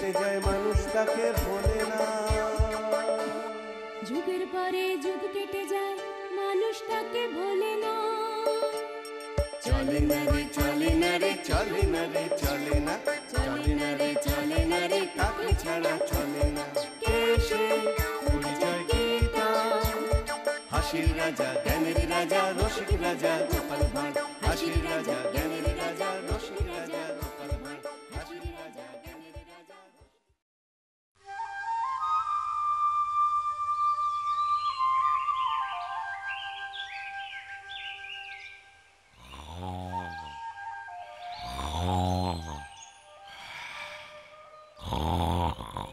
কেটে যায় মানুষ তাকে ভোলে না। যুগের পরে যুগ কেটে যায় মানুষ তাকে ভোলে না। চলে না রে চলে না রে চলে না রে চলে না, চলে না রে চলে না রে কাকে ছাড়া চলে না। কে সে পরিচয় কি তার? হাসির রাজা জ্ঞানের রাজা রসিক রাজা গোপাল ভাঁড়। হাসির রাজা জ্ঞানের রাজা রসিক রাজা গোপাল ভাঁড়। হাসির রাজা জ্ঞানের রাজা।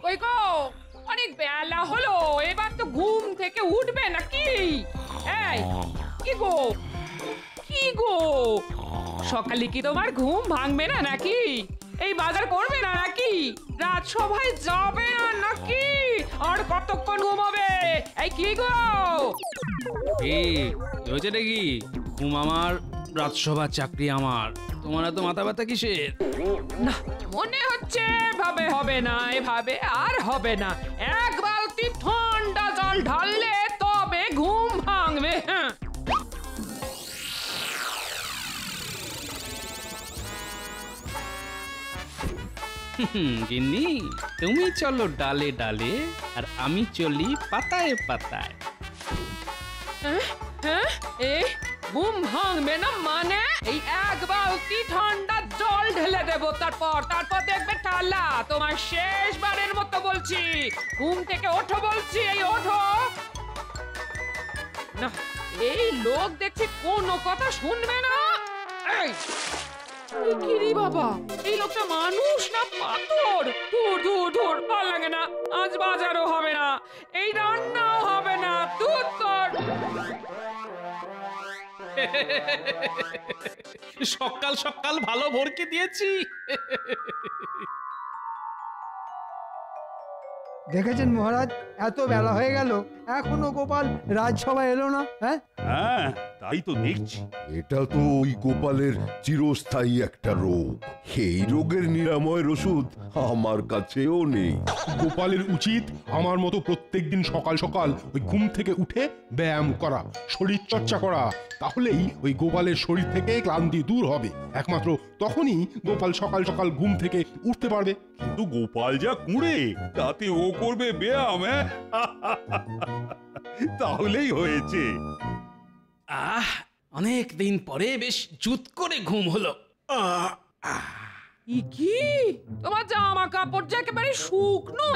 কই গো, অনেক বেলা হলো, এবার তো ঘুম থেকে উঠবে নাকি? এই কি গো, কি গো, সকালে কি তোমার ঘুম ভাঙবে না নাকি? এই বাজার করবে না নাকি? রাজসভায় যাবে না নাকি? আর কতক্ষণ ঘুমাবে? এই কি গো, হয়েছে নাকি? ঘুম আমার, রাজসভা চাকরি আমার, তোমার এত মাথা ব্যথা কিসের? না মনে হচ্ছে এভাবে হবে না, এভাবে আর হবে না। এক বালতি ঠান্ডা জল ঢাললে তবে ঘুম ভাঙবে। হ্যাঁ গিন্নি, তুমি চলো ডালে ডালে, আর আমি চলি পাতায় পাতায়। হ্যাঁ এই ঘুম ভাঙবে না মানে? এই এক বালতি ঠান্ডা জল ঢেলে দেবো, তারপর দেখবে ঠাল্লা। তোমার শেষবারের মতো বলছি, ঘুম থেকে ওঠো বলছি, এই ওঠো না। এই লোক দেখছি কোনো কথা শুনবে না। এই কিরি বাবা, এই লোকটা মানুষ না পাথর? ধুর ধুর ধুর, ভালো লাগে না। আজ বাজারও হবে না, এই রান্নাও হবে না। দুধ কর। সকাল সকাল ভালো ভরকে দিয়েছি। দেখেছেন মহারাজ, এত বেলা হয়ে গেল এখনো গোপাল রাজসভায় এলো না। হ্যাঁ হ্যাঁ, তাই তো দেখছি। এটা তো ওই গোপালের চিরস্থায়ী একটা রোগ। এই রোগের নিরাময়ের ওষুধ আমার কাছেও নেই। গোপালের উচিত আমার মতো প্রত্যেকদিন সকাল সকাল ওই ঘুম থেকে উঠে ব্যায়াম করা, শরীর চর্চা করা। তাহলেই ওই গোপালের শরীর থেকে ক্লান্তি দূর হবে। একমাত্র তখনই গোপাল সকাল সকাল ঘুম থেকে উঠতে পারবে। কিন্তু গোপাল যা কুঁড়ে, তাতে ও করবে ব্যায়াম? তাহলেই হয়েছে। অনেক দিন পরে বেশ জুত করে ঘুম হলো। কি তোমার জামা কাপড় যে একেবারে শুকনো?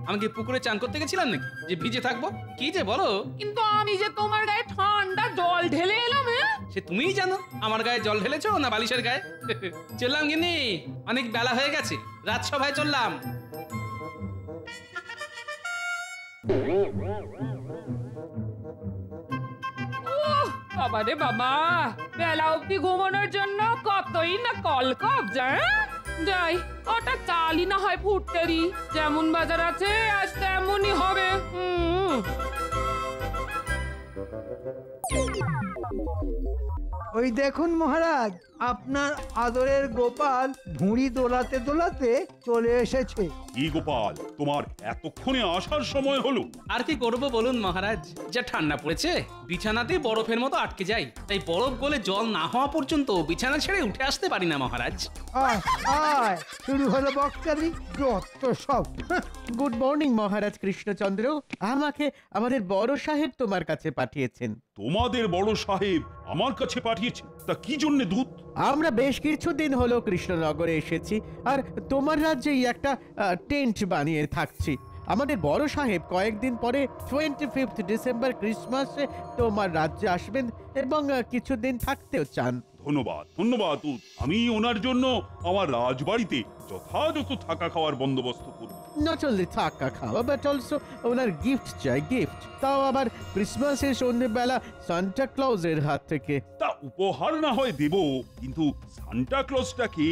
আমি কি পুকুরে চান করতে গেছিলাম নাকি যে ভিজে থাকবো? কি যে বলো। কিন্তু আমি যে তোমার গায়ে ঠান্ডা জল ঢেলে এলাম। সে তুমিই জানো আমার গায়ে জল ঢেলেছো না বালিশের গায়ে। চললাম গিন্নি, অনেক বেলা হয়ে গেছে, রাজসভায় চললাম। বাবা রে বাবা, বেলা অব্দি ঘুমানোর জন্য কতই না কলকব যায়। যাই, ওটা চালই না হয় ফুটতে দি। যেমন বাজার আছে আজ তেমনই হবে। ওই দেখুন মহারাজ, আপনার আদরের গোপাল ভুঁড়ি দোলাতে দোলাতে চলে এসেছে। কি গোপাল, তোমার এতক্ষণে আসার সময় হলো? আর কি করবো বলুন মহারাজ, যা ঠান্ডা পড়েছে বিছানাতে বরফের মতো আটকে যাই। তাই বরফ গলে জল না হওয়া পর্যন্ত বিছানা ছেড়ে উঠে আসতে পারি না মহারাজ। আয় আয়, শুরু হলো বকচারি, যত সব। গুড মর্নিং মহারাজ কৃষ্ণচন্দ্র। আমাকে আমাদের বড় সাহেব তোমার কাছে পাঠিয়েছেন। তোমাদের বড় সাহেব আমার কাছে পাঠিয়েছে? তা কি জন্য দূত? আমরা বেশ কিছুদিন হলো কৃষ্ণনগরে এসেছি, আর তোমার রাজ্যেই একটা টেন্ট বানিয়ে থাকছি। আমাদের বড় সাহেব কয়েকদিন পরে 25 ডিসেম্বর ক্রিসমাসে তোমার রাজ্যে আসবেন এবং কিছুদিন থাকতেও চান। ধন্যবাদ ধন্যবাদ দূত। আমি ওনার জন্য আমার রাজবাড়িতে যথাযথ থাকা খাওয়ার বন্দোবস্ত করব। নট অনলি থাকা খাওয়া বাট অলসো ওনার গিফট চাই, গিফট, তাও আবার ক্রিসমাসের সন্ধ্যেবেলা সান্টা ক্লজের হাত থেকে। তা উপহার না হয় দেব, কিন্তু সান্টা ক্লজটা কে?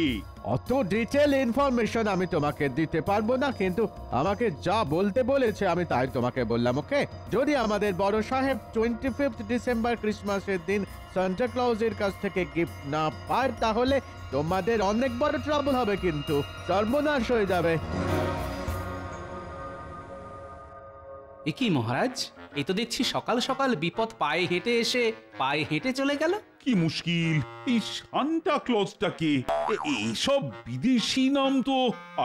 অত ডিটেল ইনফরমেশন আমি তোমাকে দিতে পারবো না, কিন্তু আমাকে যা বলতে বলেছে আমি তাই তোমাকে বললাম। ওকে, যদি আমাদের বড় সাহেব 25 ডিসেম্বর ক্রিসমাসের দিন সান্টা ক্লজের কাছ থেকে গিফট না পায় তাহলে তোমাদের অনেক বড় ট্রাবল হবে, কিন্তু সর্বনাশ হয়ে যাবে। এ কি মহারাজ, এই তো দেখছি সকাল সকাল বিপদ পায়ে হেঁটে এসে পায়ে হেঁটে চলে গেল। কি মুশকিল, এই সান্টা ক্লজটা কে? এইসব বিদেশি নাম তো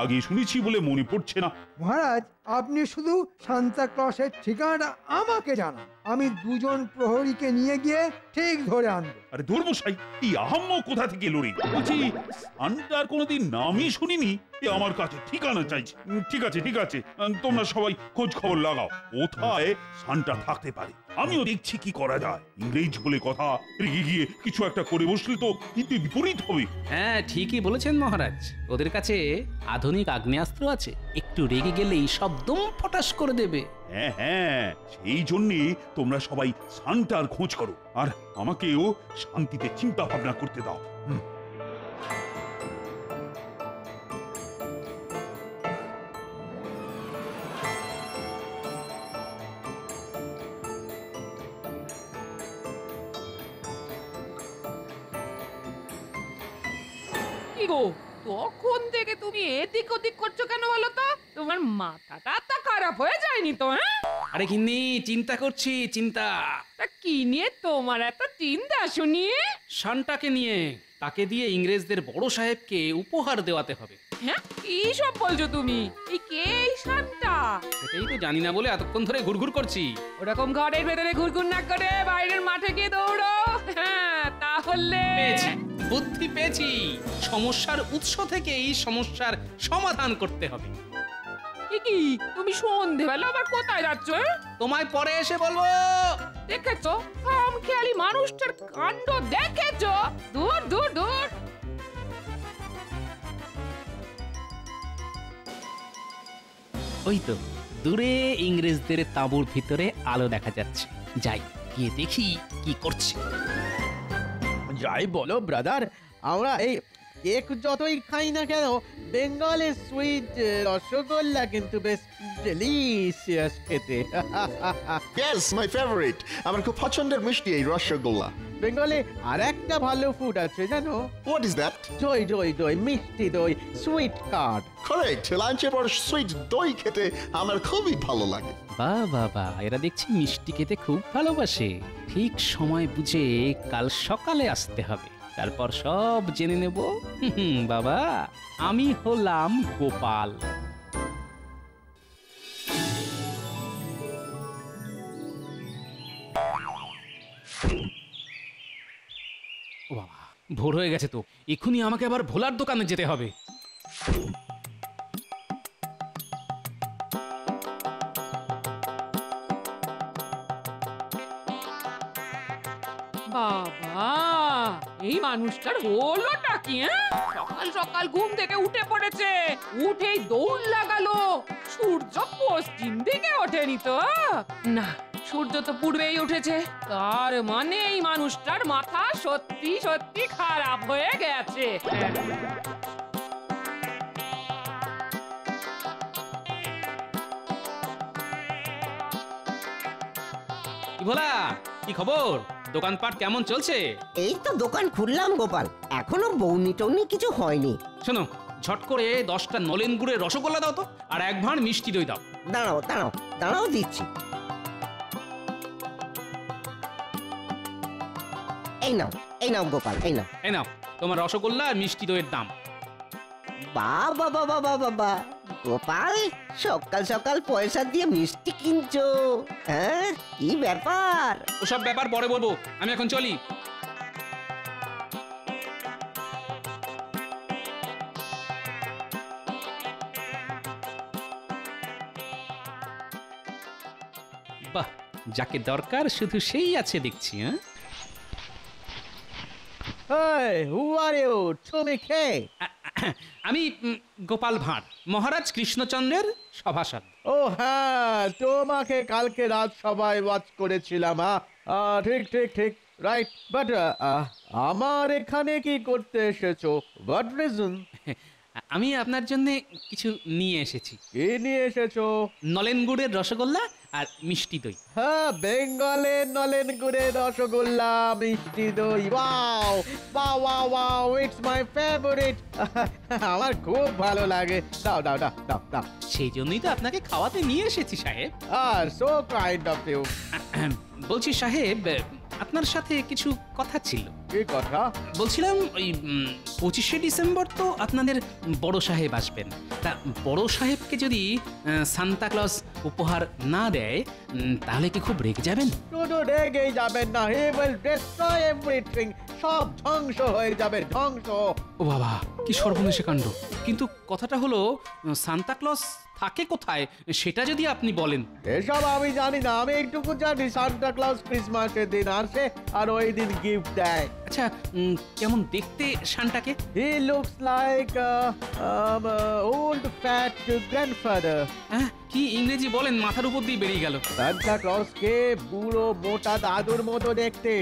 আগে শুনেছি বলে মনে পড়ছে না। মহারাজ, আপনি শুধু সান্তা ক্লসের ঠিকানাটা আমাকে জানান, আমি দুজন প্রহরীকে নিয়ে গিয়ে ঠিক ধরে আনবো। আরে ধর্মশাই, এই আহাম্ম কোথা থেকে এলো রে? বলছি সান্টার কোনোদিন নামই শুনিনি, এ আমার কাছে ঠিকানা চাইছে। ঠিক আছে ঠিক আছে, তোমরা সবাই খোঁজ খবর লাগাও, কোথায় সান্টা থাকতে পারে। আমিও দেখছি কি করা যায়। ইংরেজ বলে কথা, রেগে গিয়ে কিছু একটা করে বসলে তো কিন্তু বিপরীত হবে। হ্যাঁ ঠিকই বলেছেন মহারাজ, ওদের কাছে আধুনিক আগ্নেয়াস্ত্র আছে, একটু রেগে গেলেই সব দম ফটাস করে দেবে। হ্যাঁ হ্যাঁ, সেই জন্যে তোমরা সবাই সান্টার খোঁজ করো, আর আমাকেও শান্তিতে চিন্তা ভাবনা করতে দাও। কি গো, তখন থেকে তুমি এদিক ওদিক করছো কেন বলো তো? তোমার মাথাটা তা খারাপ হয়ে যায়নি তো? হ্যাঁ, আরে গিন্নি, চিন্তা করছি, চিন্তা। তা কি নিয়ে তোমার এত চিন্তা শুনি? সান্টাকে নিয়ে, তাকে দিয়ে ইংরেজদের বড় সাহেবকে উপহার দেওয়াতে হবে। হ্যাঁ, কি সব বলছো তুমি? এই কে এই সান্টা? সেটাই তো জানি না বলে এতক্ষণ ধরে ঘুরঘুর করছি। ওরকম ঘরের ভেতরে ঘুরঘুর না করে বাইরের মাঠে গিয়ে দৌড়ো। হ্যাঁ, তাহলে পেয়েছি, বুদ্ধি পেয়েছি। সমস্যার উৎস থেকে এই সমস্যার সমাধান করতে হবে। কি তুমি সন্ধেবেলা আবার কোথায় যাচ্ছ? তোমায় পরে এসে বলবো। দেখেছো খামখেয়ালি মানুষটার কাণ্ড, দেখেছো? দূর দূর দূর। ওই তো দূরে ইংরেজদের তাঁবুর ভিতরে আলো দেখা যাচ্ছে, যাই গিয়ে দেখি কি করছে। যাই বলো ব্রাদার, আমরা এই কেক যতই খাই না কেন, বেঙ্গলের সুইট রসগোল্লা কিন্তু বেশ ডেলিশিয়াস খেতে। Yes, my favourite. আমার খুব পছন্দের মিষ্টি এই রসগোল্লা। বেঙ্গলে আর একটা ভালো ফুড আছে জানো? What is that? দই দই দই, মিষ্টি দই, সুইট কার্ড। কারেক্ট, লাঞ্চের পর সুইট দই খেতে আমার খুবই ভালো লাগে। বাহ বাবা, এরা দেখছি মিষ্টি খেতে খুব ভালোবাসে। ঠিক সময় বুঝে কাল সকালে আসতে হবে, তারপর সব জেনে নেব। বাবা, আমি হলাম গোপাল। ও বাবা, ভোর হয়ে গেছে তো, এক্ষুনি আমাকে আবার ভোলার দোকানে যেতে হবে। বাবা, এই মানুষটার হলোটা কি? সকাল সকাল ঘুম থেকে উঠে পড়েছে, উঠেই দৌড় লাগালো। সূর্য পশ্চিম দিকে ওঠেনি তো? না, সূর্য তো পূর্বেই উঠেছে। তার মানে এই মানুষটার মাথা সত্যি সত্যি খারাপ হয়ে গেছে। কি ভোলা, কি খবর? দোকানপাট কেমন চলছে? এই তো দোকান খুললাম গোপাল, এখনো বৌনি টৌনি কিছু হয়নি। শোনো, ঝট করে 10টা নলেন গুড়ের রসগোল্লা দাও তো, আর 1 ভাঁড় মিষ্টি দই দাও। দাঁড়াও দাঁড়াও দাঁড়াও, দিচ্ছি। এই নাও, এই নাও গোপাল, এই নাও। এই নাও তোমার রসগোল্লা আর মিষ্টি দইয়ের দাম। বাবা বাবা বাবা বাবা, গোপাল সকাল সকাল পয়সা দিয়ে মিষ্টি কিনছো? হ্যাঁ, কি ব্যাপার? ওসব ব্যাপার পরে বলবো, আমি এখন চলি। বাহ, যাকে দরকার শুধু সেই আছে দেখছি। Hey, who are you? তুমি কে? আমি গোপাল ভাঁড়, মহারাজ কৃষ্ণচন্দ্রের সভাসদ। ও হ্যাঁ, তোমাকে কালকে রাত সবাই ওয়াচ করেছিলাম। ঠিক ঠিক ঠিক, রাইট। বাট আমার এখানে কি করতে এসেছো? What reason? আমি আপনার জন্য কিছু নিয়ে এসেছি। কি নিয়ে এসেছো? নলেন গুড়ের রসগোল্লা আর মিষ্টি দই। হ্যাঁ, বেঙ্গলের নলেন গুড়ের রসগোল্লা, মিষ্টি দই। Wow wow wow wow, it's my favourite. আমার খুব ভালো লাগে। দাও দাও দাও দাও দাও। সেই জন্যই তো আপনাকে খাওয়াতে নিয়ে এসেছি সাহেব। So kind of you. বলছি সাহেব, আপনার সাথে কিছু কথা ছিল। কি কথা? বলছিলাম ওই 25শে ডিসেম্বর তো আপনাদের বড় সাহেব আসবেন। তা বড় সাহেবকে যদি সান্তা ক্লজ উপহার না দেয় তাহলে কি খুব রেগে যাবেন? শুধু রেগেই যাবেন না, হি উইল ডিস্ট্রয় এভরিথিং। সব ধ্বংস হয়ে যাবে, ধ্বংস। ও বাবা, কি সর্বনেশে কাণ্ড। কিন্তু কথাটা হলো, সান্তা ক্লজ থাকে কোথায় সেটা যদি আপনি বলেন। এসব আমি জানি না, আমি একটুকু জানি সান্তা ক্লজ ক্রিসমাসের দিন আসে আর ওই দিন গিফট দেয়। আচ্ছা, কেমন দেখতে সান্টাকে? He looks like old fat grandfather. হ্যাঁ, কি ইংরেজি বলেন, মাথার উপর দিয়ে বেরিয়ে গেল। সান্তা ক্লজকে বুড়ো মোটা দাদুর মতো দেখতে।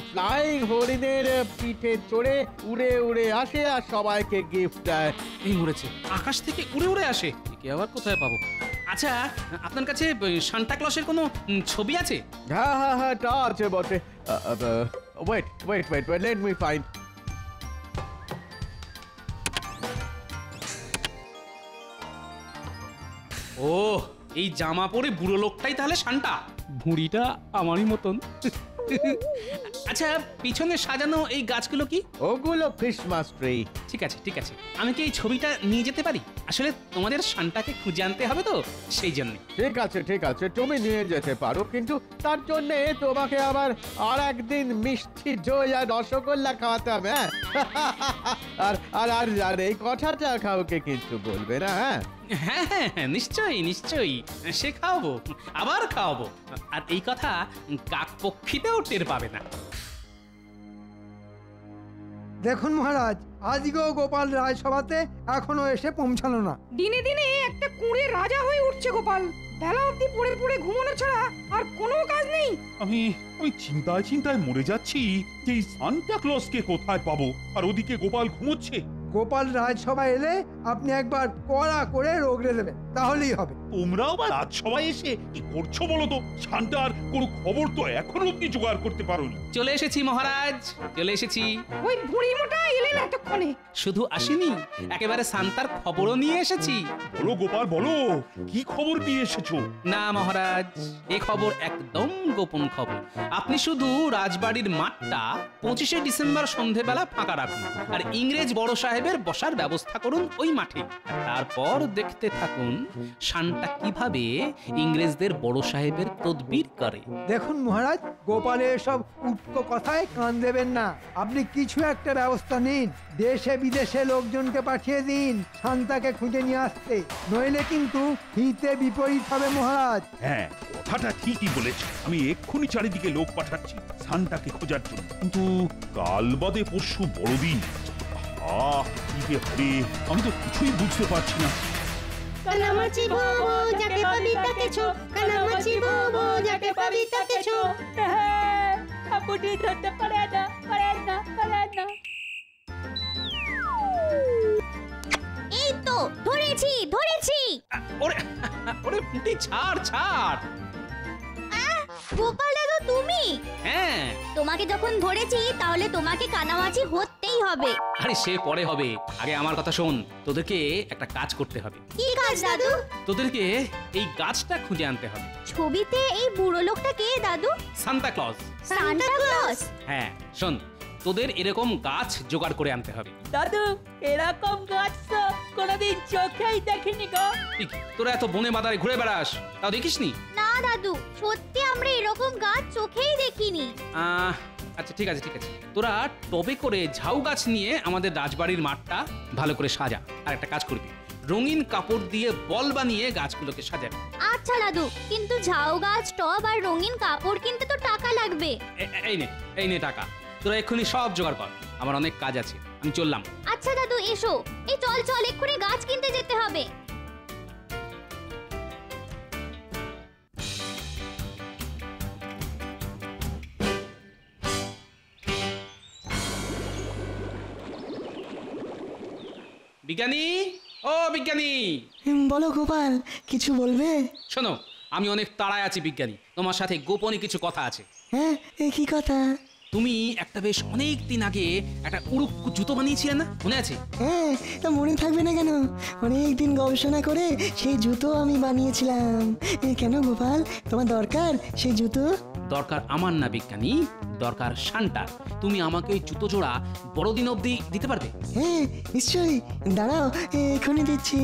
ফ্লাইং হরিণের পিঠে চড়ে উড়ে উড়ে আসে আর সবাইকে গিফট দেয়। এই মরেছে, আকাশ থেকে উড়ে উড়ে আসে। একে আবার কোথায় পাবো? আচ্ছা, আপনার কাছে সান্টা ক্লজের কোনো ছবি আছে? হ্যাঁ হ্যাঁ হ্যাঁ, তা আছে বটে। Wait wait wait wait, let me find. ও, এই জামা পরে বুড়ো লোকটাই তাহলে সান্টা? ভুঁড়িটা আমারই মতন। আচ্ছা, পিছনে সাজানো এই গাছগুলো কি? ওগুলো ক্রিসমাস ট্রি। ঠিক আছে ঠিক আছে, আমি কি এই ছবিটা নিয়ে যেতে পারি? আসলে তোমাদের সান্টাকে খুঁজে আনতে হবে তো, সেই জন্য। ঠিক আছে ঠিক আছে, তুমি নিয়ে যেতে পারো, কিন্তু তার জন্য তোমাকে আবার আর একদিন মিষ্টি দই আর রসগোল্লা খাওয়াতে হবে। আর আর আর আর এই কথাটা কাউকে কিন্তু বলবে না। হ্যাঁ হ্যাঁ হ্যাঁ, নিশ্চয়ই নিশ্চয়ই, সে খাওয়াবো, আবার খাওয়াবো। আর এই কথা কাক পক্ষীতেও টের পাবে না। দেখুন মহারাজ, আজকেও গোপাল রাজসভাতে এখনো এসে পৌঁছালো না। দিনে দিনে একটা কুঁড়ে রাজা হয়ে উঠছে গোপাল। বেলা অবধি পড়ে পড়ে ঘুমানো ছাড়া আর কোনো কাজ নেই। আমি চিন্তায় চিন্তায় মরে যাচ্ছি যে এই সান্টা ক্লজকে কোথায় পাবো, আর ওদিকে গোপাল ঘুমোচ্ছে। গোপাল রাজসভা এলে আপনি একবার কড়া করে রোগড়ে দেবেন, তাহলেই হবে। তোমরাও বা রাজসভায় এসে কি করছো বলো তো? সান্টার কোনো খবর তো এখনো অব্দি জোগাড় করতে পারোনি। চলে এসেছি মহারাজ, চলে এসেছি। ওই বুড়ি মোটা এলেন এতক্ষণে। শুধু আসেনি, একেবারে সান্তার খবরও নিয়ে এসেছি। বলো গোপাল, বলো কি খবর নিয়ে এসেছো? না মহারাজ, এ খবর একদম গোপন খবর। আপনি শুধু রাজবাড়ির মাঠটা 25শে ডিসেম্বর সন্ধেবেলা ফাঁকা রাখুন, আর ইংরেজ বড় সাহেবের বসার ব্যবস্থা করুন ওই মাঠে। তারপর দেখতে থাকুন সান্টা কিভাবে ইংরেজদের বড় সাহেবের তদবির করে। দেখুন মহারাজ, গোপালের সব উটকো কথায় কান দেবেন না। আপনি কিছু একটা ব্যবস্থা নিন, দেশে বিদেশে লোকজনকে পাঠিয়ে দিন শান্তাকে খুঁজে নিয়ে আসতে, নইলে কিন্তু হিতে বিপরীত হবে মহারাজ। হ্যাঁ, কথাটা ঠিকই বলেছ। আমি এক্ষুনি চারিদিকে লোক পাঠাচ্ছি সান্টাকে খোঁজার জন্য। কিন্তু কাল বাদে পরশু বড়দিন। কি যে হবে আমি তো কিছুই বুঝতে পারছি না। কানামাছি ভোবো যাকে পাবি তাকে ছো, কানামাছি ভোবো যাকে পাবি তাকে ছো। আপনি ধরতে পারে না, পারে না, পারে না। এই তো ধরেছি ধরেছি। ওরে ওরে পুটি, ছাড় ছাড়। গোপাল দাদু তুমি? হ্যাঁ, তোমাকে যখন ধরেছি তাহলে তোমাকে কানামাছি হতেই হবে। আরে সে পরে হবে, আগে আমার কথা শোন। তোদেরকে একটা কাজ করতে হবে। কি কাজ দাদু? তোদেরকে এই গাছটা খুঁজে আনতে হবে। ছবিতে এই বুড়ো লোকটা কে দাদু? Santa Claus. Santa Claus? হ্যাঁ শোন, তোদের এরকম গাছ জোগাড় করে আনতে হবে। দাদু, এরকম গাছ তো কোনোদিন চোখেই দেখিনি গো। তোরা এত বনে বাদারে ঘুরে বেড়াস, তাও দেখিসনি? না দাদু, সত্যি আমরা এরকম গাছ চোখেই দেখিনি। আচ্ছা ঠিক আছে ঠিক আছে, তোরা টবে করে ঝাউ গাছ নিয়ে আমাদের রাজবাড়ির মাঠটা ভালো করে সাজা। আর একটা কাজ করবি, রঙিন কাপড় দিয়ে বল বানিয়ে গাছগুলোকে সাজাবি। আচ্ছা দাদু, কিন্তু ঝাউ গাছ, টব আর রঙিন কাপড় কিনতে তো টাকা লাগবে। এই নে টাকা, তোরা এক্ষুনি সব জোগাড় কর, আমার অনেক কাজ আছে, আমি চললাম। আচ্ছা দাদু এসো, এই চল চল এক্ষুনি গাছ কিনতে যেতে হবে। বিজ্ঞানী, ও বিজ্ঞানী। বলো গোপাল, কিছু বলবে? শোনো, আমি অনেক তাড়ায় আছি বিজ্ঞানী, তোমার সাথে গোপনে কিছু কথা আছে। হ্যাঁ, কি কথা? তুমি একটা বেশ অনেক দিন আগে একটা উড়ুক্কু জুতো বানিয়েছিলে না, মনে আছে? হ্যাঁ, তা মনে থাকবে না কেন? অনেক দিন গবেষণা করে সেই জুতো আমি বানিয়েছিলাম। কেন গোপাল, তোমার দরকার সেই জুতো? দরকার আমার না বিজ্ঞানী, দরকার শান্তার। তুমি আমাকে ওই জুতো জোড়া বড়দিন অবধি দিতে পারবে? হ্যাঁ নিশ্চয়ই, দাঁড়াও এখনই দিচ্ছি।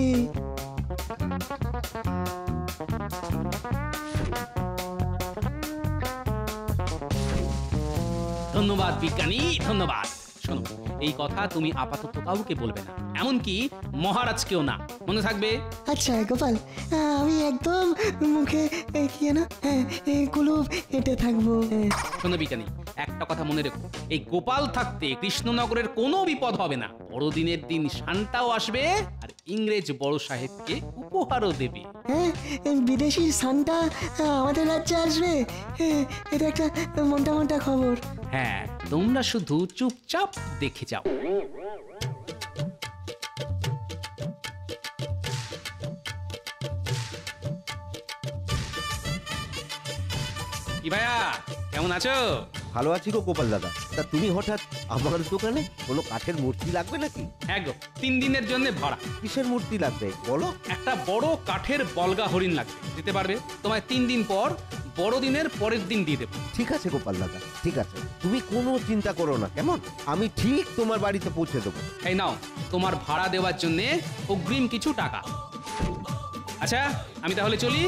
ধন্যবাদ বিজ্ঞানী, ধন্যবাদ। শোনো, এই কথা তুমি আপাতত কাউকে বলবে না, এমনকি মহারাজকেও না, মনে থাকবে? আচ্ছা গোপাল, আমি একদম মুখে কি না কুলুপ হেঁটে থাকবো। শোনো বিজ্ঞানী, একটা কথা মনে রেখো, এই গোপাল থাকতে কৃষ্ণনগরের কোনো বিপদ হবে না। বড়দিনের দিন শান্তাও আসবে আর ইংরেজ বড় সাহেবকে উপহারও দেবে। হ্যাঁ, বিদেশি সান্টা আমাদের রাজ্যে আসবে, এটা একটা মোটা মোটা খবর। হ্যাঁ, তোমরা শুধু চুপচাপ দেখে যাও। কি ভাইয়া, কেমন আছো? ভালো আছি গো গোপাল দাদা। তা তুমি হঠাৎ আমার দোকানে? কোনো কাঠের মূর্তি লাগবে নাকি? হ্যাঁ গো, 3 দিনের জন্য ভাড়া। কিসের মূর্তি লাগবে বলো? একটা বড় কাঠের বলগা হরিণ লাগবে, দিতে পারবে? তোমায় 3 দিন পর বড়দিনের পরের দিন দিয়ে দেবো। ঠিক আছে গোপাল দাদা, ঠিক আছে, তুমি কোনো চিন্তা করো না, কেমন? আমি ঠিক তোমার বাড়িতে পৌঁছে দেবো। এই নাও তোমার ভাড়া দেওয়ার জন্য অগ্রিম কিছু টাকা। আচ্ছা, আমি তাহলে চলি।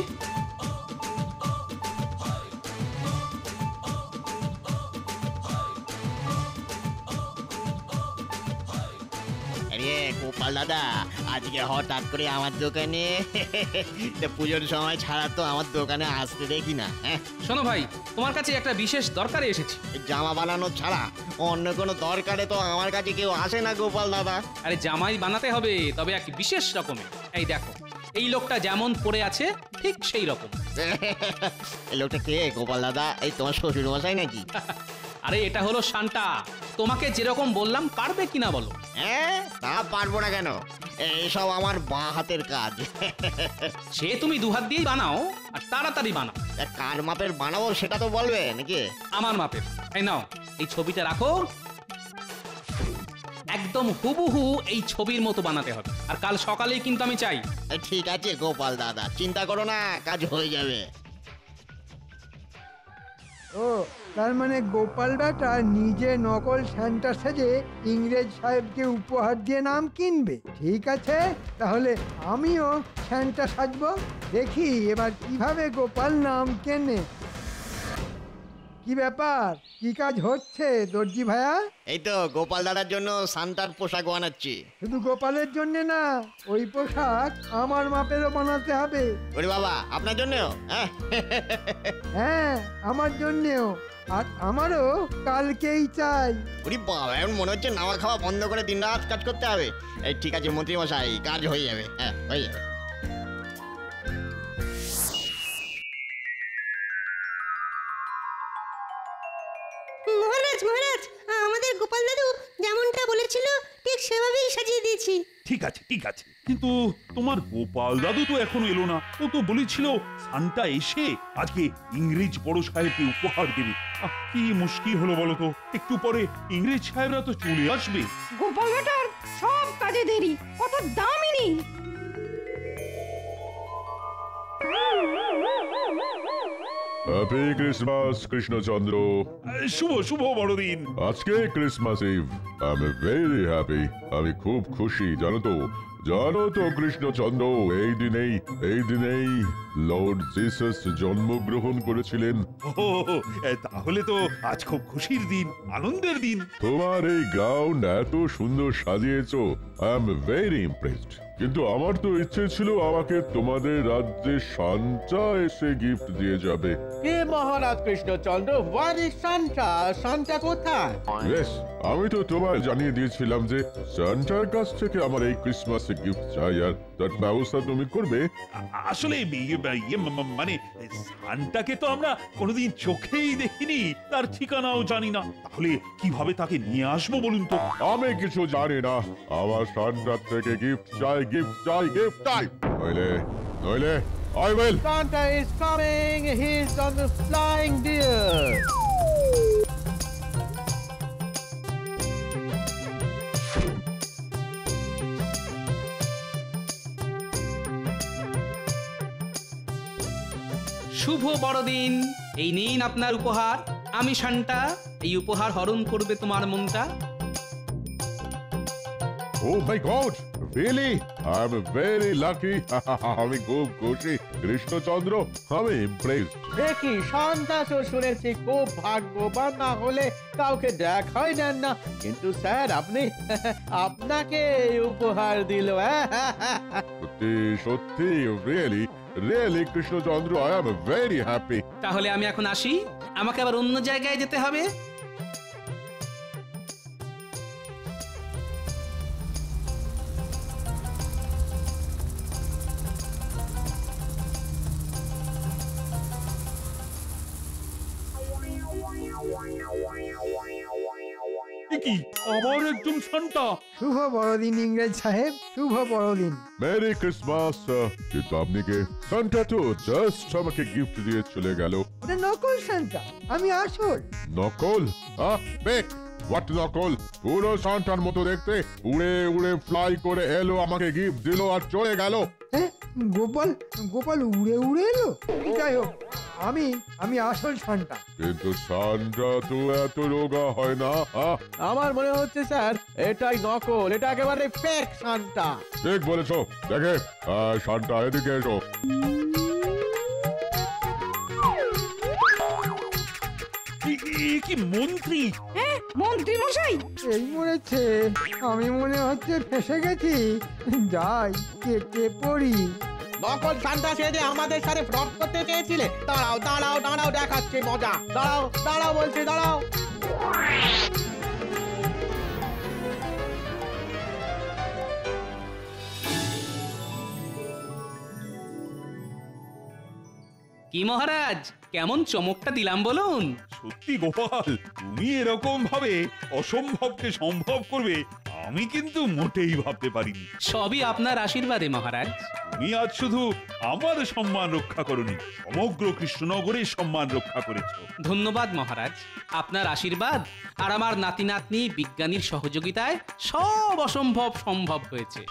আরে গোপাল দাদা, আজকে হঠাৎ করে আমার দোকানে পুজোর সময় ছাড়া তো আমার দোকানে আসতে দেখি না। শোনো ভাই, তোমার কাছে একটা বিশেষ দরকারে এসেছি। জামা বানানো ছাড়া অন্য কোনো দরকারে তো আমার কাছে কেউ আসে না গোপাল দাদা। আরে জামাই বানাতে হবে, তবে এক বিশেষ রকমের। এই দেখো, এই লোকটা যেমন পড়ে আছে ঠিক সেই রকম। এই লোকটা কে গোপাল দাদা? এই তোমার শ্বশুর মশাই নাকি? আরে এটা হলো শান্তা। তোমাকে যেরকম বললাম, পারবে কিনা বলো? হ্যাঁ, তা পারবো না কেন, এইসব আমার বাঁ হাতের কাজ। সে তুমি 2 হাত দিয়েই বানাও, আর তাড়াতাড়ি বানাও। কার মাপের বানাবো সেটা তো বলবে নাকি? আমার মাপের। এই নাও, এই ছবিটা রাখো। একদম হুবহু এই ছবির মতো বানাতে হবে, আর কাল সকালেই কিন্তু আমি চাই। ঠিক আছে গোপাল দাদা, চিন্তা করো না, কাজ হয়ে যাবে। ও, তার মানে গোপাল বেটা নিজে নকল সান্টা সেজে ইংরেজ সাহেবকে উপহার দিয়ে নাম কিনবে। ঠিক আছে, তাহলে আমিও সান্টা সাজবো, দেখি এবার কিভাবে গোপাল নাম কেনে। কি ব্যাপার, কি কাজ হচ্ছে দর্জি ভাইয়া? এই তো গোপাল দাদার জন্য সান্টার পোশাক বানাচ্ছি। শুধু গোপালের জন্য না, ওই পোশাক আমার মাপেরও বানাতে হবে। ওরে বাবা, আপনার জন্যও? হ্যাঁ, আমার জন্যেও, আর আমারও কালকেই চাই। ওরে বাবা, এখন মনে হচ্ছে নাওয়া খাওয়া বন্ধ করে দিন রাত কাজ করতে হবে। এই ঠিক আছে মন্ত্রী মশাই, কাজ হয়ে যাবে। হ্যাঁ, হয়ে যাবে। মহারাজ মহারাজ, আমাদের গোপাল দাদু যেমনটা বলেছিল ঠিক সেভাবেই সাজিয়ে দিয়েছি। ঠিক আছে, ঠিক আছে, কিন্তু তোমার গোপাল দাদু তো এখনো এলো না। ও তো বলেছিল সান্টা এসে আজকে ইংরেজ বড় সাহেবকে উপহার দেবে। কি মুশকিল হলো বলো তো, একটু পরে ইংরেজ সাহেবরা তো চলে আসবে। গোপাল বেটার সব কাজে দেরি, কত দামিনী। Happy Christmas Krishnachandra. শুভ শুভ বড়দিন। আজকে Christmas eve. I am very happy. আমি খুব খুশি, জানো তো কৃষ্ণচন্দ্র, এই দিনেই লর্ড জিসাস জন্মগ্রহণ করেছিলেন। তাহলে তো আজ খুব খুশির দিন, আনন্দের দিন। তোমার এই গাউন এত সুন্দর সাজিয়েছো, আই এম ভেরি ইমপ্রেসড। কিন্তু আমার তো ইচ্ছে ছিল আমাকে তোমাদের রাজ্যে সান্টা এসে গিফট দিয়ে যাবে। কে Maharaj Krishnachandra? Where is Santa? Santa কোথায়? ইয়েস, আমি তো তোমায় জানিয়ে দিয়েছিলাম যে সান্টার কাছ থেকে আমার এই ক্রিসমাসে গিফট চাই, আর তার ব্যবস্থা তুমি করবে। আসলে মানে সান্টাকে তো আমরা কোনোদিন চোখেই দেখিনি, তার ঠিকানাও জানি না, তাহলে কিভাবে তাকে নিয়ে আসবো বলুন তো? আমি কিছু জানি না, আমার সান্টার থেকে গিফট চাই, গিফট চাই, গিফট চাই। নইলে I will. Santa is coming. He's on the flying deer. শুভ বড়দিন, এই নিন আপনার উপহার। আমি সান্টা, এই উপহার হরণ করবে তোমার মনটা। Oh my God! Really? I'm very lucky. আমি খুব খুশি কৃষ্ণচন্দ্র, আমি impressed. দেখি শান্তা তো শুনেছি খুব ভাগ্যবান, না হলে কাউকে দেখাই দেন না, কিন্তু স্যার আপনি আপনাকে উপহার দিল। সত্যি সত্যি, really Krishnachandra, I am very happy. তাহলে আমি এখন আসি, আমাকে আবার অন্য জায়গায় যেতে হবে। কি আবার একজন সান্টা? শুভ বড়দিন ইংরেজ সাহেব, শুভ বড়দিন। Merry Christmas. কিন্তু আপনি কে? সান্টা তো জাস্ট আমাকে গিফট দিয়ে চলে গেল। ওটা নকল সান্টা, আমি আসল। নকল? বেক হোয়াট নকল? পুরো সান্টার মতো দেখতে, উড়ে উড়ে ফ্লাই করে এলো, আমাকে গিফট দিল আর চলে গেল। গোপাল উড়ে উড়ে এলো? যাই হোক, আমি আসল সান্টা। কিন্তু সান্টা তো এত রোগা হয় না। আমার মনে হচ্ছে স্যার এটাই নকল, এটা একেবারে ফেক সান্টা। ঠিক বলেছো। দেখে সান্টা, এদিকে এসো। কি মন্ত্রী? হ্যাঁ মন্ত্রী মশাই। এই মরেছে, আমি মনে হচ্ছে ফেসে গেছি। যাই কেটে পড়ি। নকল সান্টা সেজে আমাদের সাথে ফ্রড করতে চেয়েছিলে? দাঁড়াও দাঁড়াও দাঁড়াও, দেখাচ্ছে মজা। দাঁড়াও দাঁড়াও বলছি, দাঁড়াও। কি মহারাজ, কেমন চমকটা দিলাম বলুন? সত্যি গোপাল, তুমি এরকম ভাবে অসম্ভবকে সম্ভব করবে আমি কিন্তু মোটেই ভাবতে পারিনি। সবই আপনার আশীর্বাদে মহারাজ। তুমি আজ শুধু আমার সম্মান রক্ষা করনি, সমগ্র কৃষ্ণনগরের সম্মান রক্ষা করেছো। ধন্যবাদ মহারাজ, আপনার আশীর্বাদ আর আমার নাতি নাতনি বিজ্ঞানীর সহযোগিতায় সব অসম্ভব সম্ভব হয়েছে।